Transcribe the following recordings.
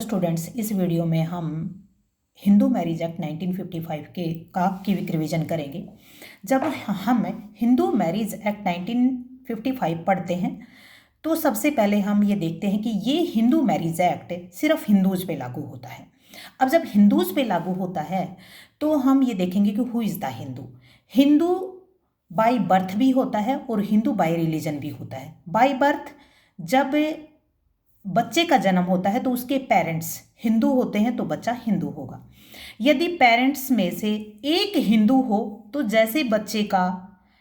Students, इस video में हम हिंदू मैरिज एक्ट 1955 की रिविजन करेंगे। जब हम हिंदू मैरिज एक्ट 1955 पढ़ते हैं तो सबसे पहले हम ये देखते हैं कि ये हिंदू मैरिज एक्ट सिर्फ हिंदूज़ पे लागू होता है। अब जब हिंदूज़ पे लागू होता है तो हम ये देखेंगे कि who is the Hindu. Hindu by birth भी होता है और हिंदू बाय रिलीजन भी होता है। बाय बर्थ, जब बच्चे का जन्म होता है तो उसके पेरेंट्स हिंदू होते हैं तो बच्चा हिंदू होगा। यदि पेरेंट्स में से एक हिंदू हो तो जैसे बच्चे का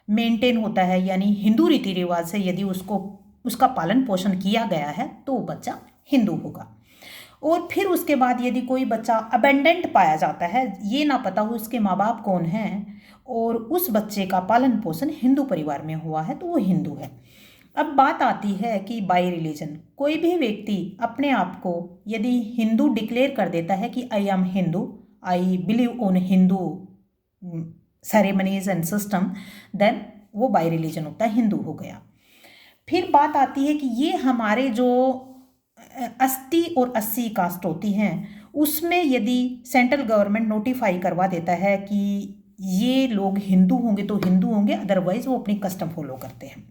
मेंटेन होता है, यानी हिंदू रीति रिवाज से यदि उसका पालन पोषण किया गया है तो वो बच्चा हिंदू होगा। और फिर उसके बाद यदि कोई बच्चा अबेंडेंट पाया जाता है, ये ना पता हो उसके माँ बाप कौन हैं, और उस बच्चे का पालन पोषण हिंदू परिवार में हुआ है तो वो हिंदू है। अब बात आती है कि बाय रिलीजन, कोई भी व्यक्ति अपने आप को यदि हिंदू डिक्लेयर कर देता है कि I am Hindu, I believe on Hindu ceremonies and system, then वो बाय रिलीजन होता है, हिंदू हो गया। फिर बात आती है कि ये हमारे जो 80 और 80 कास्ट होती हैं उसमें यदि सेंट्रल गवर्नमेंट नोटिफाई करवा देता है कि ये लोग हिंदू होंगे तो हिंदू होंगे, अदरवाइज वो अपनी कस्टम फॉलो करते हैं।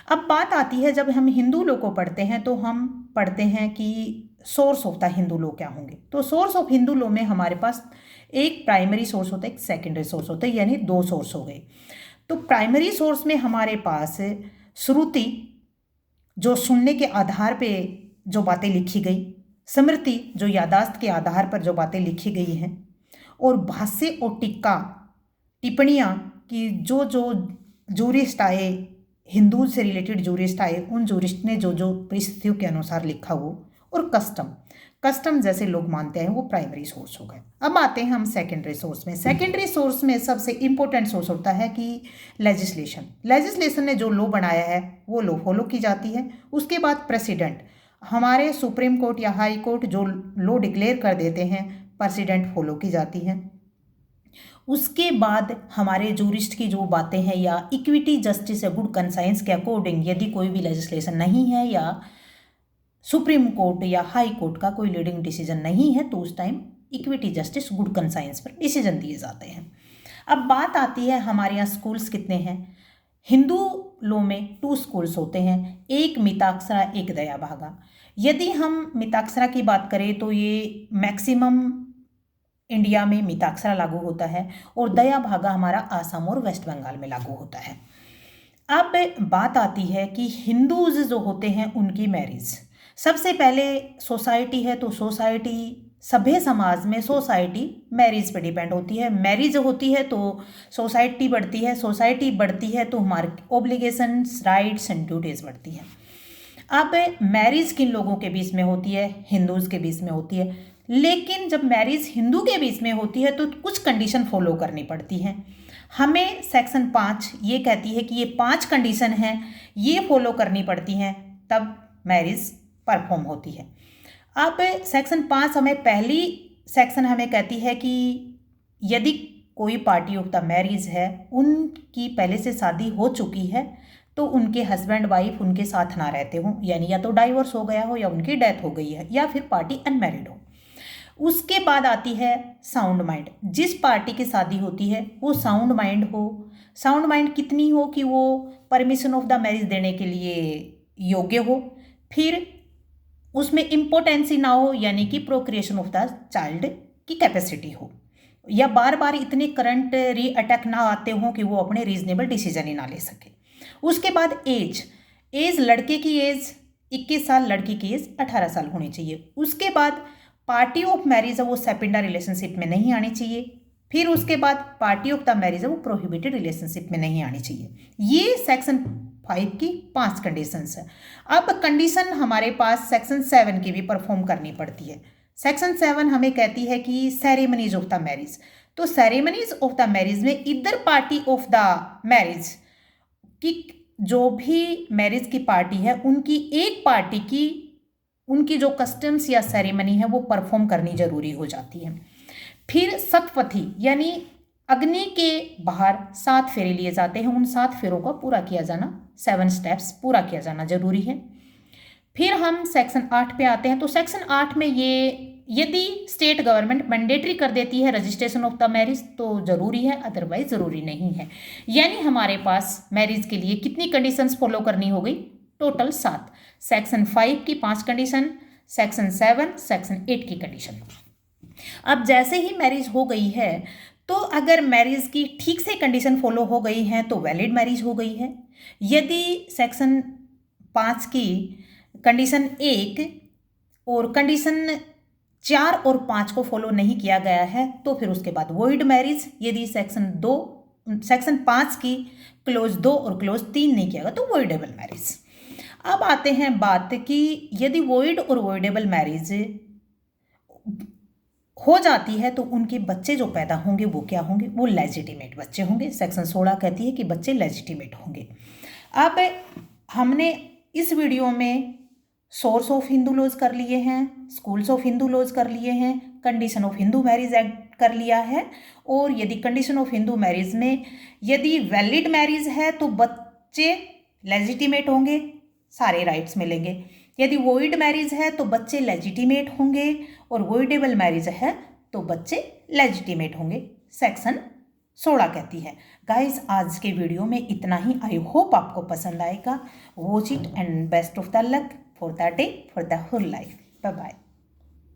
अब बात आती है, जब हम हिंदू लॉ को पढ़ते हैं तो हम पढ़ते हैं कि source of the Hindu law क्या होंगे। तो सोर्स ऑफ हिंदू लॉ में हमारे पास एक प्राइमरी सोर्स होता है, एक सेकेंडरी सोर्स होता है, यानी दो सोर्स हो गए। तो प्राइमरी सोर्स में हमारे पास श्रुति, जो सुनने के आधार पे जो बातें लिखी गई, स्मृति, जो यादाश्त के आधार पर जो बातें लिखी गई हैं, और भाष्य और टीका टिप्पणियाँ की जो जूरिस्ट आए, हिंदू से रिलेटेड जूरिस्ट आए, उन जूरिस्ट ने जो परिस्थितियों के अनुसार लिखा हो, और कस्टम जैसे लोग मानते हैं, वो प्राइमरी सोर्स हो गए। अब आते हैं हम सेकेंडरी सोर्स में। सेकेंडरी सोर्स में सबसे इंपॉर्टेंट सोर्स होता है कि लेजिस्लेशन ने जो लॉ बनाया है वो लॉ फॉलो की जाती है। उसके बाद प्रेसिडेंट, हमारे सुप्रीम कोर्ट या हाई कोर्ट जो लॉ डिक्लेयर कर देते हैं, प्रेसिडेंट फॉलो की जाती हैं। उसके बाद हमारे जूरिस्ट की जो बातें हैं, या इक्विटी, जस्टिस या गुड कंसाइंस के अकॉर्डिंग यदि कोई भी लेजिस्लेशन नहीं है या सुप्रीम कोर्ट या हाई कोर्ट का कोई लीडिंग डिसीजन नहीं है तो उस time equity, justice, good conscience पर डिसीजन दिए जाते हैं। अब बात आती है हमारे यहाँ स्कूल्स कितने हैं। हिंदू लॉ में 2 स्कूल्स होते हैं, एक मिताक्षरा, एक दया भागा। यदि हम मिताक्षरा की बात करें तो ये मैक्सिमम इंडिया में मिताक्षरा लागू होता है, और दया भागा हमारा आसाम और वेस्ट बंगाल में लागू होता है। अब बात आती है कि हिंदूज जो होते हैं उनकी मैरिज, सबसे पहले सोसाइटी है तो सोसाइटी, सभ्य समाज में सोसाइटी मैरिज पे डिपेंड होती है। मैरिज होती है तो सोसाइटी बढ़ती है, सोसाइटी बढ़ती है तो हमारे ओब्लिगेशंस, राइट्स एंड ड्यूटीज बढ़ती हैं। अब मैरिज किन लोगों के बीच में होती है? हिंदूज के बीच में होती है। लेकिन जब मैरिज हिंदू के बीच में होती है तो कुछ कंडीशन फॉलो करनी पड़ती हैं। हमें सेक्शन 5 ये कहती है कि ये 5 कंडीशन हैं, ये फॉलो करनी पड़ती हैं, तब मैरिज परफॉर्म होती है। अब सेक्शन 5 हमें पहली सेक्शन हमें कहती है कि यदि कोई पार्टी ऑफ द मैरिज है, उनकी पहले से शादी हो चुकी है, तो उनके हस्बैंड वाइफ उनके साथ ना रहते हों, यानी या तो डाइवोर्स हो गया हो या उनकी डेथ हो गई है, या फिर पार्टी अनमैरिड हो। उसके बाद आती है साउंड माइंड। जिस पार्टी की शादी होती है वो साउंड माइंड हो। साउंड माइंड कितनी हो कि वो परमिशन ऑफ द मैरिज देने के लिए योग्य हो। फिर उसमें इम्पोर्टेंसी ना हो, यानी कि प्रोक्रिएशन ऑफ द चाइल्ड की कैपेसिटी हो, या बार बार इतने करंट अटैक ना आते हों कि वो अपने रीजनेबल डिसीजन ही ना ले सके। उसके बाद एज, लड़के की एज 21 साल, लड़की की एज 18 साल होनी चाहिए। उसके बाद पार्टी ऑफ मैरिज है वो सेपेंडा रिलेशनशिप में नहीं आनी चाहिए। फिर उसके बाद पार्टी ऑफ द मैरिज है वो प्रोहिबिटेड रिलेशनशिप में नहीं आनी चाहिए। ये सेक्शन 5 की 5 कंडीशंस है। अब कंडीशन हमारे पास सेक्शन 7 की भी परफॉर्म करनी पड़ती है। सेक्शन 7 हमें कहती है कि सेरेमनीज ऑफ द मैरिज। तो सेरेमनीज ऑफ द मैरिज में इधर पार्टी ऑफ द मैरिज की, जो भी मैरिज की पार्टी है, उनकी एक पार्टी की उनकी जो कस्टम्स या सेरेमनी है वो परफॉर्म करनी जरूरी हो जाती है। फिर सतपथी, यानी अग्नि के बाहर 7 फेरे लिए जाते हैं, उन 7 फेरों को पूरा किया जाना, 7 स्टेप्स पूरा किया जाना जरूरी है। फिर हम सेक्शन 8 पे आते हैं। तो सेक्शन 8 में ये यदि स्टेट गवर्नमेंट मैंडेटरी कर देती है रजिस्ट्रेशन ऑफ द मैरिज तो ज़रूरी है, अदरवाइज ज़रूरी नहीं है। यानी हमारे पास मैरिज के लिए कितनी कंडीशंस फॉलो करनी हो गई? टोटल 7। सेक्शन 5 की 5 कंडीशन, सेक्शन 7, सेक्शन 8 की कंडीशन। अब जैसे ही मैरिज हो गई है तो अगर मैरिज की ठीक से कंडीशन फॉलो हो गई है तो वैलिड मैरिज हो गई है। यदि सेक्शन 5 की कंडीशन 1 और कंडीशन 4 और 5 को फॉलो नहीं किया गया है तो फिर उसके बाद वॉइड मैरिज। यदि सेक्शन 5 की क्लोज 2 और क्लोज 3 नहीं किया गया तो वॉइडेबल मैरिज। अब आते हैं बात कि यदि वॉइड और वॉइडेबल मैरिज हो जाती है तो उनके बच्चे जो पैदा होंगे वो क्या होंगे? वो लेजिटिमेट बच्चे होंगे। सेक्शन 16 कहती है कि बच्चे लेजिटिमेट होंगे। अब हमने इस वीडियो में सोर्स ऑफ हिंदू लॉज कर लिए हैं, स्कूल्स ऑफ हिंदू लॉज कर लिए हैं, condition of Hindu marriage act कर लिया है। और यदि कंडीशन ऑफ हिंदू मैरिज में यदि वैलिड मैरिज है तो बच्चे लेजिटिमेट होंगे, सारे राइट्स मिलेंगे। यदि वॉइड मैरिज है तो बच्चे लेजिटिमेट होंगे और वॉइडेबल मैरिज है तो बच्चे लेजिटिमेट होंगे, सेक्शन 16 कहती है। गाइज आज के वीडियो में इतना ही। आई होप आपको पसंद आएगा। Watch it and best of the luck for the day, for the whole life. Bye bye.